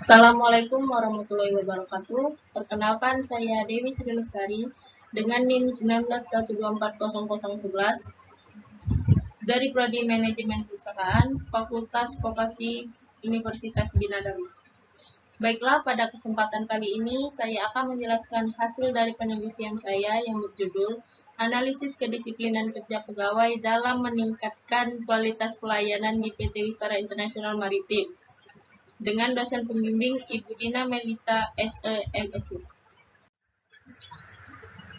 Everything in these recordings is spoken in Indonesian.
Assalamualaikum warahmatullahi wabarakatuh. Perkenalkan, saya Dewi Sri Lestari dengan NIM 19124011 dari Prodi Manajemen Perusahaan, Fakultas Vokasi Universitas Bina Dharma. Baiklah, pada kesempatan kali ini saya akan menjelaskan hasil dari penelitian saya yang berjudul Analisis Kedisiplinan Kerja Pegawai dalam Meningkatkan Kualitas Pelayanan di PT Wistara Internasional Maritim dengan dosen pembimbing Ibu Dina Melita SEMC.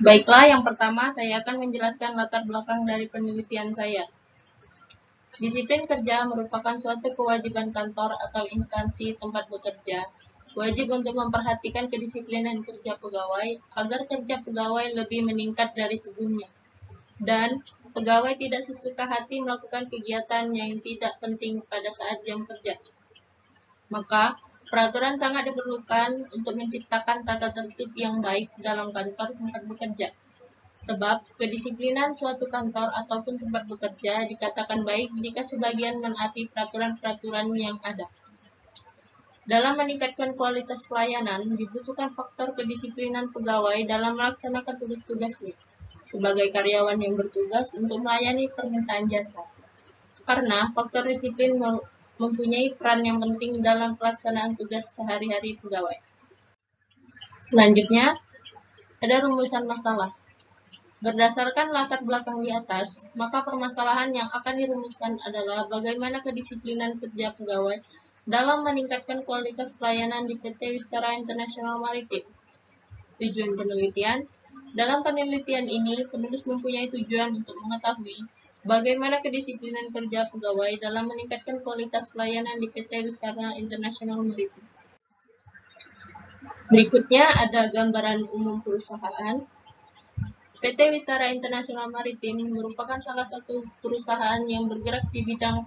Baiklah, yang pertama saya akan menjelaskan latar belakang dari penelitian saya. Disiplin kerja merupakan suatu kewajiban kantor atau instansi tempat bekerja, wajib untuk memperhatikan kedisiplinan kerja pegawai agar kerja pegawai lebih meningkat dari sebelumnya. Dan pegawai tidak sesuka hati melakukan kegiatan yang tidak penting pada saat jam kerja. Maka, peraturan sangat diperlukan untuk menciptakan tata tertib yang baik dalam kantor tempat bekerja. Sebab, kedisiplinan suatu kantor ataupun tempat bekerja dikatakan baik jika sebagian menaati peraturan-peraturan yang ada. Dalam meningkatkan kualitas pelayanan, dibutuhkan faktor kedisiplinan pegawai dalam melaksanakan tugas-tugasnya sebagai karyawan yang bertugas untuk melayani permintaan jasa. Karena faktor disiplin mempunyai peran yang penting dalam pelaksanaan tugas sehari-hari pegawai. Selanjutnya, ada rumusan masalah. Berdasarkan latar belakang di atas, maka permasalahan yang akan dirumuskan adalah bagaimana kedisiplinan kerja pegawai dalam meningkatkan kualitas pelayanan di PT Wistara Internasional Maritim. Tujuan penelitian. Dalam penelitian ini, penulis mempunyai tujuan untuk mengetahui bagaimana kedisiplinan kerja pegawai dalam meningkatkan kualitas pelayanan di PT Wistara Internasional Maritim. Berikutnya ada gambaran umum perusahaan. PT Wistara Internasional Maritim merupakan salah satu perusahaan yang bergerak di bidang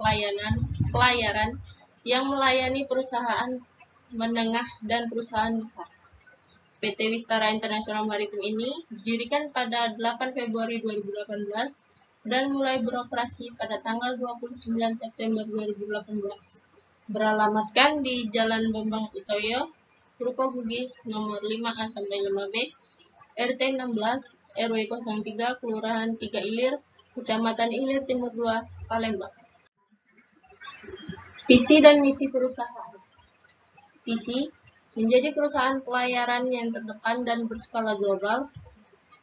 pelayaran yang melayani perusahaan menengah dan perusahaan besar. PT Wistara Internasional Maritim ini didirikan pada 8 Februari 2018 dan mulai beroperasi pada tanggal 29 September 2018. Beralamatkan di Jalan Bambang Utoyo, Ruko Bugis, nomor 5A sampai 5B, RT 16, RW 03, Kelurahan 3 Ilir, Kecamatan Ilir Timur 2, Palembang. Visi dan misi perusahaan. Visi, menjadi perusahaan pelayaran yang terdepan dan berskala global.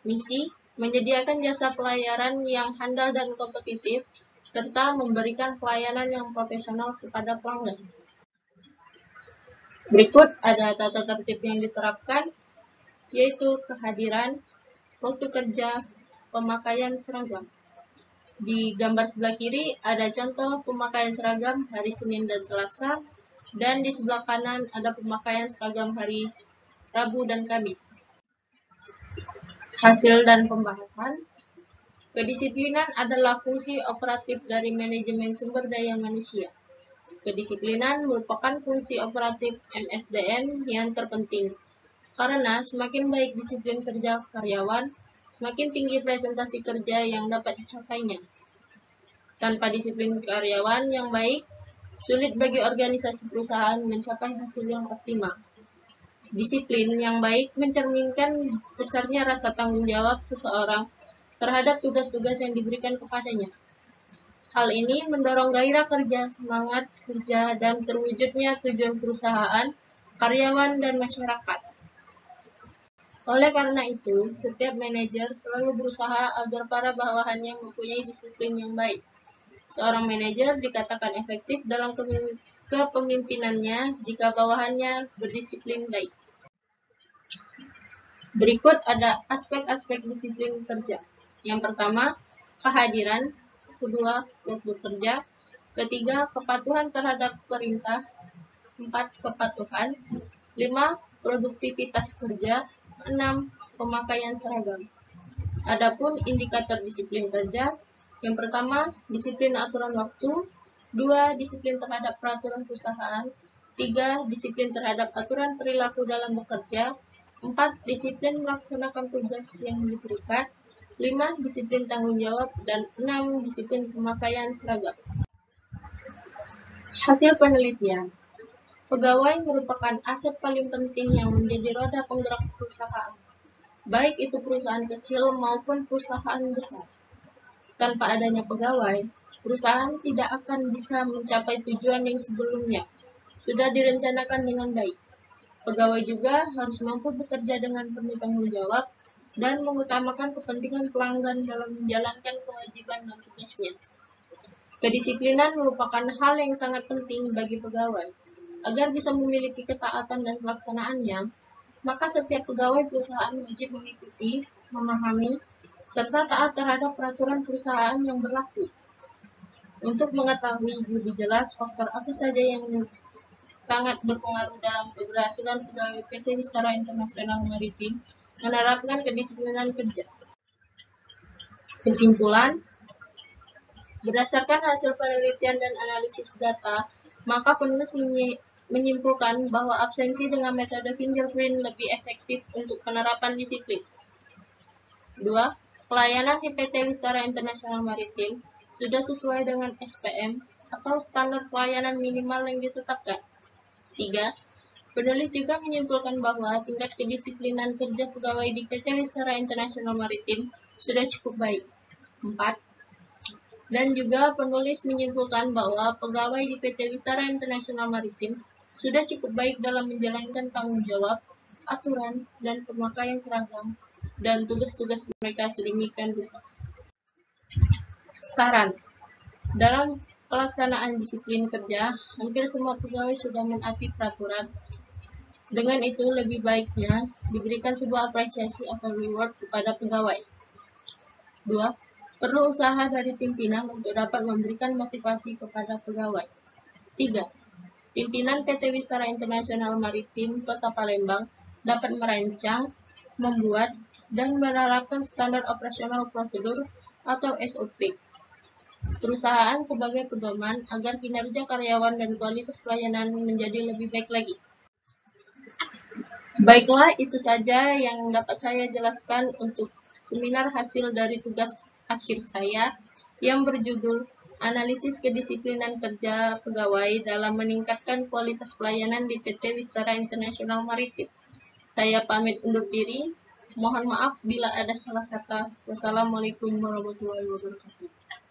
Misi, menyediakan jasa pelayaran yang handal dan kompetitif, serta memberikan pelayanan yang profesional kepada pelanggan. Berikut ada tata tertib yang diterapkan, yaitu kehadiran, waktu kerja, pemakaian seragam. Di gambar sebelah kiri ada contoh pemakaian seragam hari Senin dan Selasa, dan di sebelah kanan ada pemakaian seragam hari Rabu dan Kamis. Hasil dan pembahasan. Kedisiplinan adalah fungsi operatif dari manajemen sumber daya manusia. Kedisiplinan merupakan fungsi operatif MSDM yang terpenting, karena semakin baik disiplin kerja karyawan, semakin tinggi presentasi kerja yang dapat dicapainya. Tanpa disiplin karyawan yang baik, sulit bagi organisasi perusahaan mencapai hasil yang optimal. Disiplin yang baik mencerminkan besarnya rasa tanggung jawab seseorang terhadap tugas-tugas yang diberikan kepadanya. Hal ini mendorong gairah kerja, semangat kerja, dan terwujudnya tujuan perusahaan, karyawan, dan masyarakat. Oleh karena itu, setiap manajer selalu berusaha agar para bawahannya mempunyai disiplin yang baik. Seorang manajer dikatakan efektif dalam kepemimpinannya jika bawahannya berdisiplin baik. Berikut ada aspek-aspek disiplin kerja. Yang pertama, kehadiran. Kedua, waktu kerja. Ketiga, kepatuhan terhadap perintah. 4, kepatuhan. 5, produktivitas kerja. 6, pemakaian seragam. Adapun indikator disiplin kerja, yang pertama, disiplin aturan waktu. 2, disiplin terhadap peraturan perusahaan. 3, disiplin terhadap aturan perilaku dalam bekerja. 4, disiplin melaksanakan tugas yang diberikan. 5, disiplin tanggung jawab. Dan 6, disiplin pemakaian seragam. Hasil penelitian. Pegawai merupakan aset paling penting yang menjadi roda penggerak perusahaan, baik itu perusahaan kecil maupun perusahaan besar. Tanpa adanya pegawai, perusahaan tidak akan bisa mencapai tujuan yang sebelumnya sudah direncanakan dengan baik. Pegawai juga harus mampu bekerja dengan penuh tanggung jawab dan mengutamakan kepentingan pelanggan dalam menjalankan kewajiban dan tugasnya. Kedisiplinan merupakan hal yang sangat penting bagi pegawai. Agar bisa memiliki ketaatan dan pelaksanaannya, maka setiap pegawai perusahaan wajib mengikuti, memahami, serta taat terhadap peraturan perusahaan yang berlaku. Untuk mengetahui lebih jelas faktor apa saja yang sangat berpengaruh dalam keberhasilan pegawai PT Wistara Internasional Maritim menerapkan kedisiplinan kerja. Kesimpulan, berdasarkan hasil penelitian dan analisis data, maka penulis menyimpulkan bahwa absensi dengan metode fingerprint lebih efektif untuk penerapan disiplin. 2. Pelayanan di PT Wistara Internasional Maritim sudah sesuai dengan SPM atau standar pelayanan minimal yang ditetapkan. 3. Penulis juga menyimpulkan bahwa tingkat kedisiplinan kerja pegawai di PT Wistara Internasional Maritim sudah cukup baik. 4. Dan juga penulis menyimpulkan bahwa pegawai di PT Wistara Internasional Maritim sudah cukup baik dalam menjalankan tanggung jawab, aturan, dan pemakaian seragam, dan tugas-tugas mereka sedemikian rupa. Saran, dalam pelaksanaan disiplin kerja, hampir semua pegawai sudah menaati peraturan. Dengan itu, lebih baiknya diberikan sebuah apresiasi atau reward kepada pegawai. 2. Perlu usaha dari pimpinan untuk dapat memberikan motivasi kepada pegawai. 3. Pimpinan PT Wistara Internasional Maritim Kota Palembang dapat merancang, membuat, dan menerapkan standar operasional prosedur atau SOP perusahaan sebagai pedoman agar kinerja karyawan dan kualitas pelayanan menjadi lebih baik lagi. Baiklah, itu saja yang dapat saya jelaskan untuk seminar hasil dari tugas akhir saya yang berjudul Analisis Kedisiplinan Kerja Pegawai dalam Meningkatkan Kualitas Pelayanan di PT Wistara Internasional Maritim. Saya pamit undur diri. Mohon maaf bila ada salah kata. Wassalamualaikum warahmatullahi wabarakatuh.